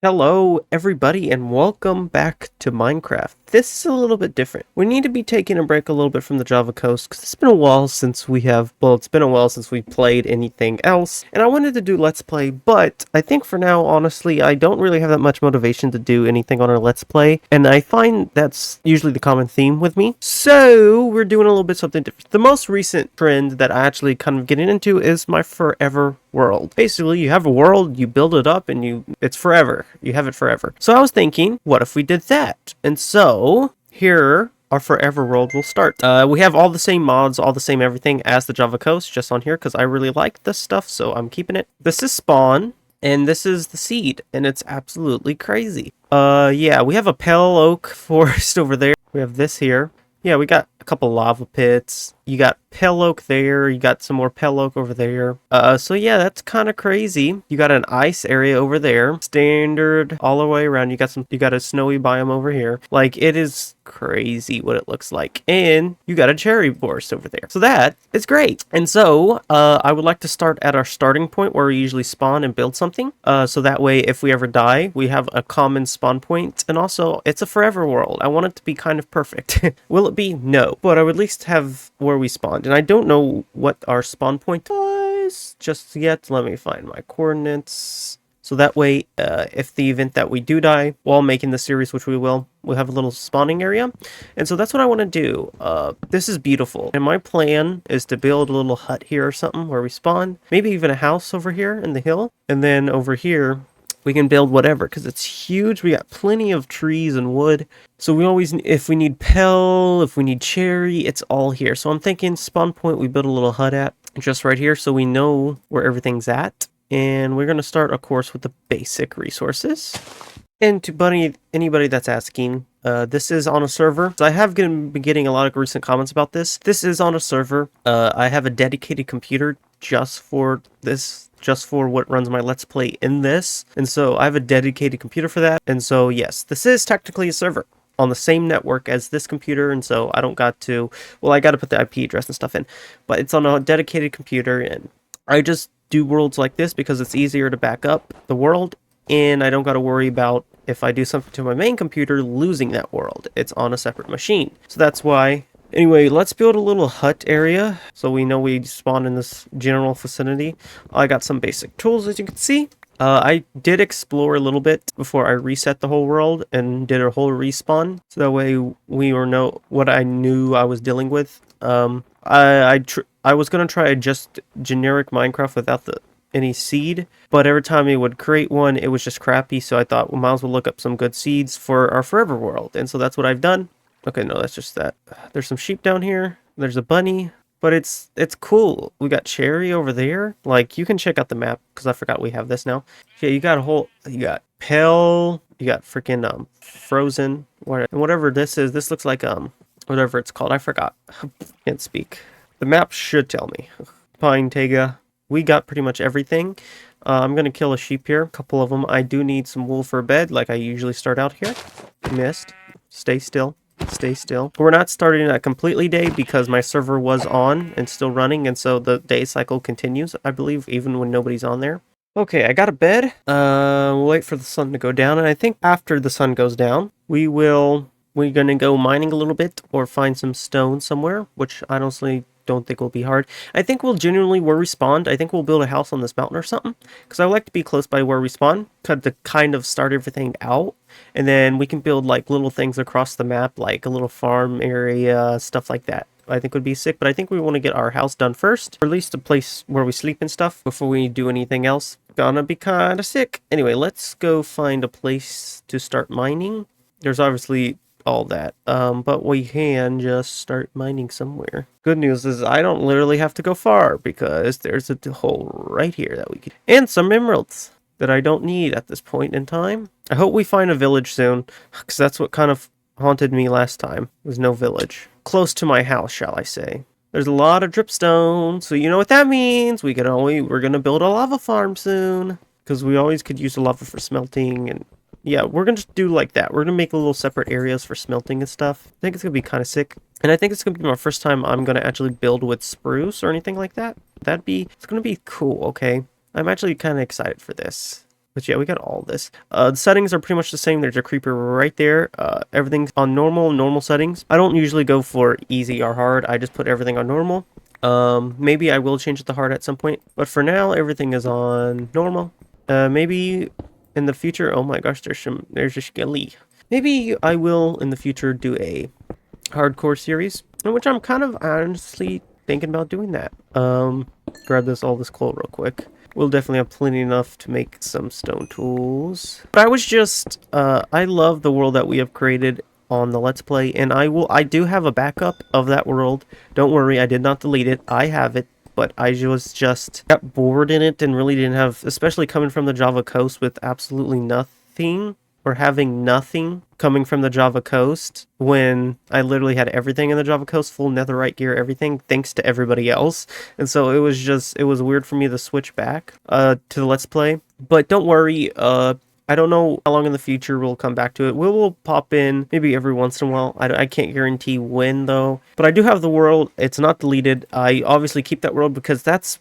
Hello, everybody, and welcome back to Minecraft. This is a little bit different. We need to be taking a break a little bit from the Java Coast because it's been a while since it's been a while since we played anything else, and I wanted to do Let's Play, but I think for now, honestly, I don't really have that much motivation to do anything on our Let's Play, and I find that's usually the common theme with me. So, we're doing a little bit something different. The most recent trend that I actually kind of getting into is my forever world. Basically, you have a world, you build it up, and it's forever. You have it forever. So I was thinking, what if we did that? And so here our forever world will start. We have all the same mods, all the same everything as the Java Coast, just on here because I really like this stuff, so I'm keeping it. This is spawn, and this is the seed, and it's absolutely crazy. Yeah, we have a pale oak forest over there. We have this here. Yeah, we got a couple lava pits. You got pale oak there. You got some more pale oak over there. So yeah, that's kind of crazy. You got an ice area over there. Standard all the way around. You got a snowy biome over here. Like, it is crazy what it looks like. And you got a cherry forest over there. So that is great. And so, I would like to start at our starting point where we usually spawn and build something. So that way, if we ever die, we have a common spawn point. And also, it's a forever world. I want it to be kind of perfect. Will it be? No. But I would at least have where we spawned. And I don't know what our spawn point is just yet. Let me find my coordinates. So that way, if the event that we do die while making the series, which we will, we'll have a little spawning area. And so that's what I want to do. This is beautiful. And my plan is to build a little hut here or something where we spawn. Maybe even a house over here in the hill. And then over here, we can build whatever because it's huge. We got plenty of trees and wood. So we always, if we need pell, if we need cherry, it's all here. So I'm thinking spawn point, we build a little hut at just right here so we know where everything's at. And we're going to start, of course, with the basic resources. And to anybody that's asking, this is on a server. So I have been getting a lot of recent comments about this. This is on a server. I have a dedicated computer just for this, just for what runs my Let's Play in this. And so I have a dedicated computer for that. And so yes, this is technically a server on the same network as this computer. And so I don't got to, well, I got to put the IP address and stuff in, but it's on a dedicated computer. And I just do worlds like this because it's easier to back up the world. And I don't got to worry about if I do something to my main computer losing that world. It's on a separate machine. So that's why. Anyway, let's build a little hut area so we know we spawn in this general vicinity. I got some basic tools, as you can see. I did explore a little bit before I reset the whole world and did a whole respawn. So that way we know what I knew I was dealing with. I was going to try just generic Minecraft without any seed, but every time it would create one, it was just crappy. So I thought we might as well look up some good seeds for our forever world. And so that's what I've done. Okay, no, that's just that. There's some sheep down here. There's a bunny, but it's cool. We got cherry over there. Like, you can check out the map because I forgot we have this now. Yeah, you got pale, you got freaking frozen, whatever this is. This looks like whatever it's called. I forgot. Can't speak. The map should tell me. Pine Tega. We got pretty much everything. I'm gonna kill a sheep here. A couple of them. I do need some wool for a bed, like I usually start out here. Missed. Stay still. Stay still. We're not starting at completely day because my server was on and still running, and so the day cycle continues, I believe, even when nobody's on there. Okay, I got a bed. We'll wait for the sun to go down, and I think after the sun goes down, we're gonna go mining a little bit or find some stone somewhere, which I honestly don't think will be hard. I think we'll genuinely, where we spawned, I think we'll build a house on this mountain or something, because I like to be close by where we spawn, to kind of start everything out, and then we can build like little things across the map, like a little farm area, stuff like that. I think would be sick, but I think we want to get our house done first, or at least a place where we sleep and stuff before we do anything else. Gonna be kind of sick. Anyway, let's go find a place to start mining. There's obviously all that, but we can just start mining somewhere. Good news is I don't literally have to go far because there's a hole right here that we could, and some emeralds that I don't need at this point in time. I hope we find a village soon, because that's what kind of haunted me last time, was no village close to my house, shall I say. There's a lot of dripstone, so you know what that means. We're gonna build a lava farm soon, because we always could use the lava for smelting. And yeah, we're going to do like that. We're going to make little separate areas for smelting and stuff. I think it's going to be kind of sick. And I think it's going to be my first time I'm going to actually build with spruce or anything like that. It's going to be cool, okay? I'm actually kind of excited for this. But yeah, we got all this. The settings are pretty much the same. There's a creeper right there. Everything's on normal settings. I don't usually go for easy or hard. I just put everything on normal. Maybe I will change it to hard at some point. But for now, everything is on normal. Maybe in the future, oh my gosh, there's a skelly. Maybe I will in the future do a hardcore series, in which I'm kind of honestly thinking about doing that. Grab all this coal real quick. We'll definitely have plenty enough to make some stone tools. But I was just, I love the world that we have created on the Let's Play, and I do have a backup of that world. Don't worry, I did not delete it. I have it, but I was just got bored in it and really didn't have, especially coming from the Java Coast with absolutely nothing, or having nothing coming from the Java Coast when I literally had everything in the Java Coast, full netherite gear, everything, thanks to everybody else. And so it was weird for me to switch back to the Let's Play. But don't worry, I don't know how long in the future we'll come back to it. We will pop in maybe every once in a while. I can't guarantee when though. But I do have the world. It's not deleted. I obviously keep that world because that's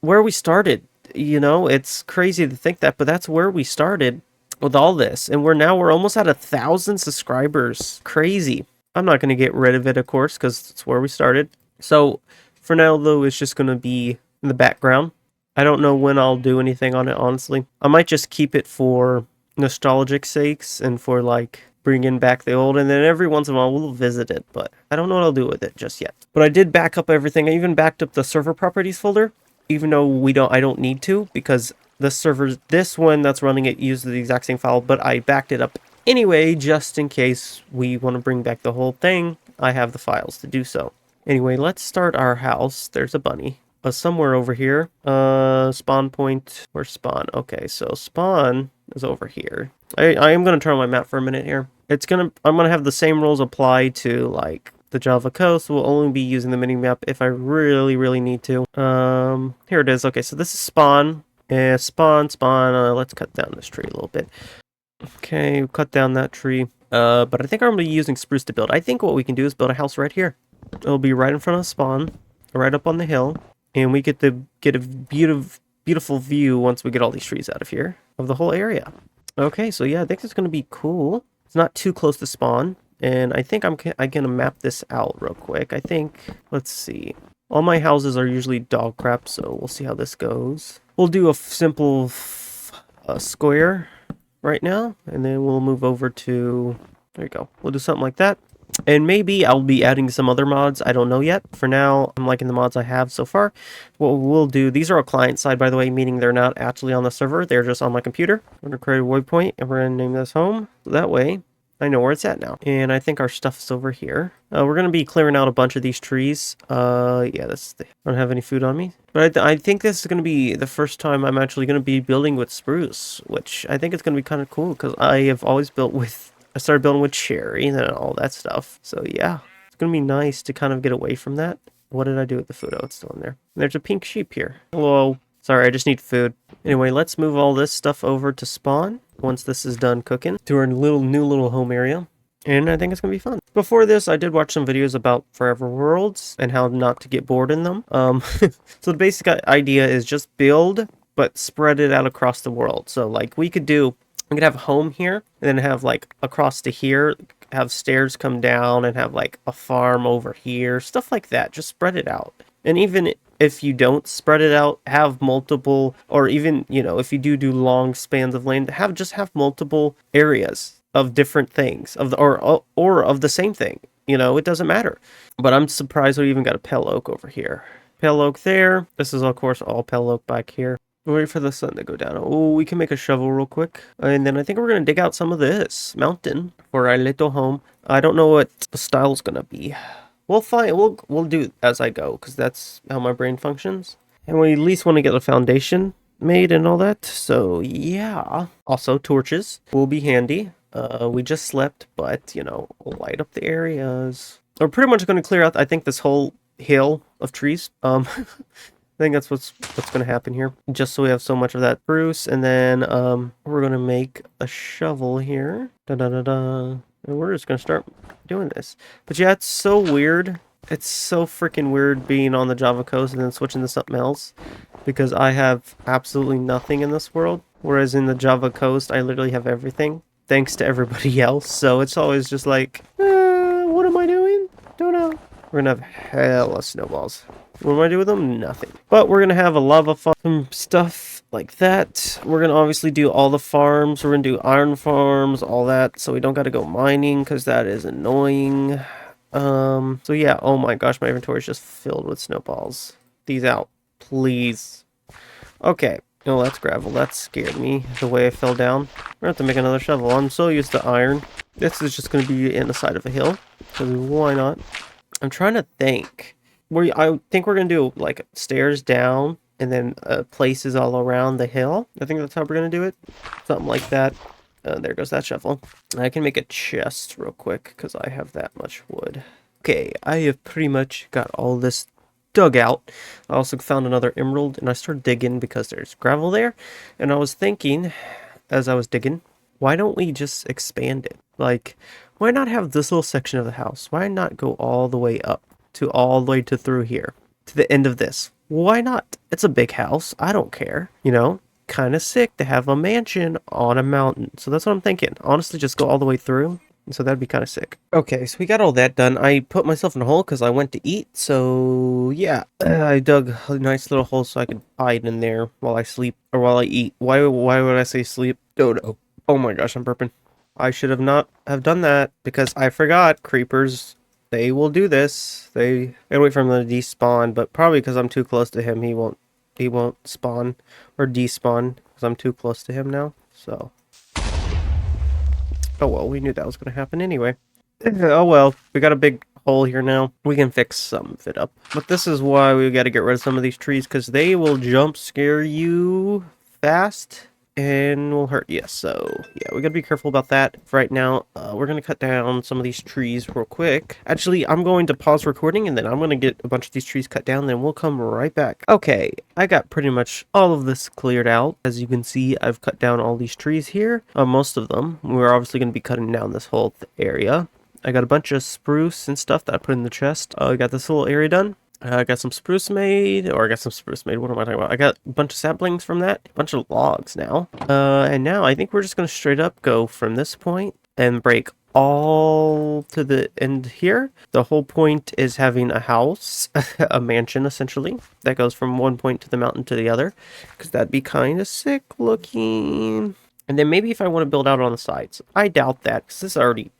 where we started. You know, it's crazy to think that, but that's where we started with all this, and we're almost at 1,000 subscribers. Crazy. I'm not going to get rid of it, of course, because it's where we started. So for now though, it's just going to be in the background. I don't know when I'll do anything on it, honestly. I might just keep it for nostalgic sakes and for like bringing back the old, and then every once in a while we'll visit it, but I don't know what I'll do with it just yet. But I did back up everything. I even backed up the server properties folder, even though I don't need to, because this one that's running it uses the exact same file, but I backed it up anyway, just in case we want to bring back the whole thing. I have the files to do so. Anyway, let's start our house. There's a bunny. Somewhere over here. Spawn point. Where's spawn? Okay, so spawn is over here. I am going to turn on my map for a minute here. I'm going to have the same rules apply to, like, the Java Coast. We'll only be using the mini-map if I really need to. Here it is. Okay, so this is spawn. Yeah, spawn. Let's cut down this tree a little bit. Okay, we'll cut down that tree. But I think I'm going to be using spruce to build. I think what we can do is build a house right here. It'll be right in front of spawn, right up on the hill. And we get to get a beautiful view once we get all these trees out of here, of the whole area. Okay, so yeah, I think it's going to be cool. It's not too close to spawn. And I think I'm going to map this out real quick. I think, let's see. All my houses are usually dog crap, so we'll see how this goes. We'll do a simple square right now, and then we'll move over to, there you go. We'll do something like that. And maybe I'll be adding some other mods. I don't know yet. For now, I'm liking the mods I have so far. What we'll do, these are all client side, by the way, meaning they're not actually on the server. They're just on my computer. We're going to create a waypoint, and we're going to name this home. So that way, I know where it's at now. And I think our stuff is over here. We're going to be clearing out a bunch of these trees. Yeah, I don't have any food on me. But I think this is going to be the first time I'm actually going to be building with spruce, which I think it's going to be kind of cool because I have always I started building with cherry and all that stuff. So yeah, it's going to be nice to kind of get away from that. What did I do with the food? Oh, it's still in there. And there's a pink sheep here. Hello. Sorry, I just need food. Anyway, let's move all this stuff over to spawn once this is done cooking to our new little home area. And I think it's going to be fun. Before this, I did watch some videos about Forever Worlds and how not to get bored in them. So the basic idea is just build, but spread it out across the world. So like we could have a home here and then have like across to here, have stairs come down and have like a farm over here, stuff like that. Just spread it out. And even if you don't spread it out, have multiple, or even, you know, if you do long spans of land, have multiple areas of different things or of the same thing. You know, it doesn't matter. But I'm surprised we even got a pale oak over here. Pale oak there. This is of course all pale oak back here. Wait for the sun to go down. Oh, we can make a shovel real quick. And then I think we're going to dig out some of this mountain for our little home. I don't know what the style's going to be. We'll find, we'll do as I go, because that's how my brain functions. And we at least want to get a foundation made and all that. So yeah. Also, torches will be handy. We just slept, but, you know, we'll light up the areas. We're pretty much going to clear out, I think, this whole hill of trees. I think that's what's going to happen here. Just so we have so much of that spruce. And then we're going to make a shovel here. Da-da-da-da. And we're just going to start doing this. But yeah, it's so weird. It's so freaking weird being on the Java Coast and then switching to something else. Because I have absolutely nothing in this world. Whereas in the Java Coast, I literally have everything, thanks to everybody else. So it's always just like, what am I doing? Don't know. We're gonna have hella snowballs. What am I doing with them? Nothing. But we're gonna have a lava farm, some stuff like that. We're gonna obviously do all the farms. We're gonna do iron farms, all that, so we don't gotta go mining, because that is annoying. So yeah, oh my gosh, my inventory is just filled with snowballs. These out, please. Okay. Oh, that's gravel. That scared me, the way I fell down. We're gonna have to make another shovel. I'm so used to iron. This is just gonna be in the side of a hill, because why not? I'm trying to think. I think we're gonna do like stairs down and then places all around the hill. I think that's how we're gonna do it. Something like that. There goes that shovel. I can make a chest real quick because I have that much wood. Okay, I have pretty much got all this dug out. I also found another emerald and I started digging because there's gravel there. And I was thinking, as I was digging, why don't we just expand it? Like, why not have this little section of the house? Why not go all the way up to all the way to through here to the end of this? Why not? It's a big house. I don't care. You know, kind of sick to have a mansion on a mountain. So that's what I'm thinking. Honestly, just go all the way through. So that'd be kind of sick. Okay, so we got all that done. I put myself in a hole because I went to eat. So yeah, I dug a nice little hole so I could hide in there while I sleep or while I eat. Why would I say sleep? Dodo. Oh my gosh, I'm burping. I should have not have done that because I forgot. Creepers, they will do this. They gotta wait for him to despawn, but probably because I'm too close to him, he won't spawn or despawn because I'm too close to him now. So, oh well, we knew that was gonna happen anyway. Oh well, we got a big hole here now. We can fix some of it up. But this is why we got to get rid of some of these trees because they will jump scare you fast and will hurt you. So yeah, we gotta be careful about that. For right now, we're gonna cut down some of these trees real quick. Actually, I'm going to pause recording and then I'm gonna get a bunch of these trees cut down, then we'll come right back. Okay, I got pretty much all of this cleared out. As you can see, I've cut down all these trees here, most of them. We're obviously gonna be cutting down this whole area. I got a bunch of spruce and stuff that I put in the chest. I got this little area done. I got some spruce made, what am I talking about? I got a bunch of saplings from that, a bunch of logs now. And now I think we're just going to straight up go from this point and break all to the end here. The whole point is having a house, a mansion essentially, that goes from one point to the mountain to the other, because that'd be kind of sick looking. And then maybe if I want to build out on the sides. I doubt that, because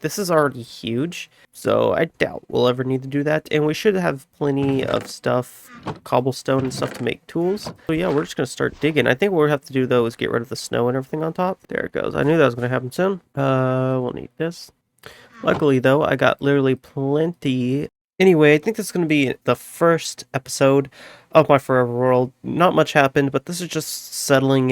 this is already huge. So I doubt we'll ever need to do that. And we should have plenty of stuff, cobblestone and stuff to make tools. So yeah, we're just going to start digging. I think what we'll have to do, though, is get rid of the snow and everything on top. There it goes. I knew that was going to happen soon. We'll need this. Luckily, though, I got literally plenty. Anyway, I think this is going to be the first episode of my Forever World. Not much happened, but this is just settling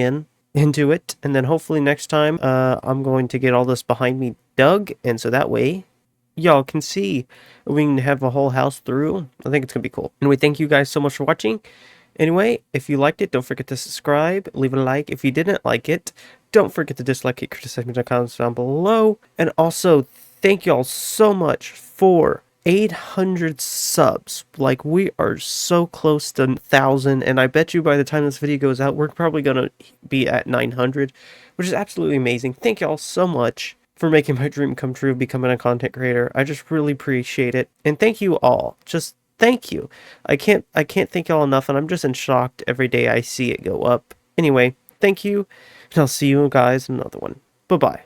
into it, and then hopefully next time I'm going to get all this behind me dug, and so that way y'all can see we can have a whole house through. I think it's gonna be cool. Anyway, thank you guys so much for watching. Anyway, if you liked it, don't forget to subscribe, leave a like. If you didn't like it, don't forget to dislike it, criticize me in the comments down below. And also, thank y'all so much for 800 subs. Like, we are so close to 1,000, and I bet you by the time this video goes out, we're probably gonna be at 900, which is absolutely amazing. Thank y'all so much for making my dream come true, becoming a content creator. I just really appreciate it, and thank you all. Just thank you. I can't thank y'all enough, and I'm just in shock every day I see it go up. Anyway, thank you, and I'll see you guys in another one. Bye bye.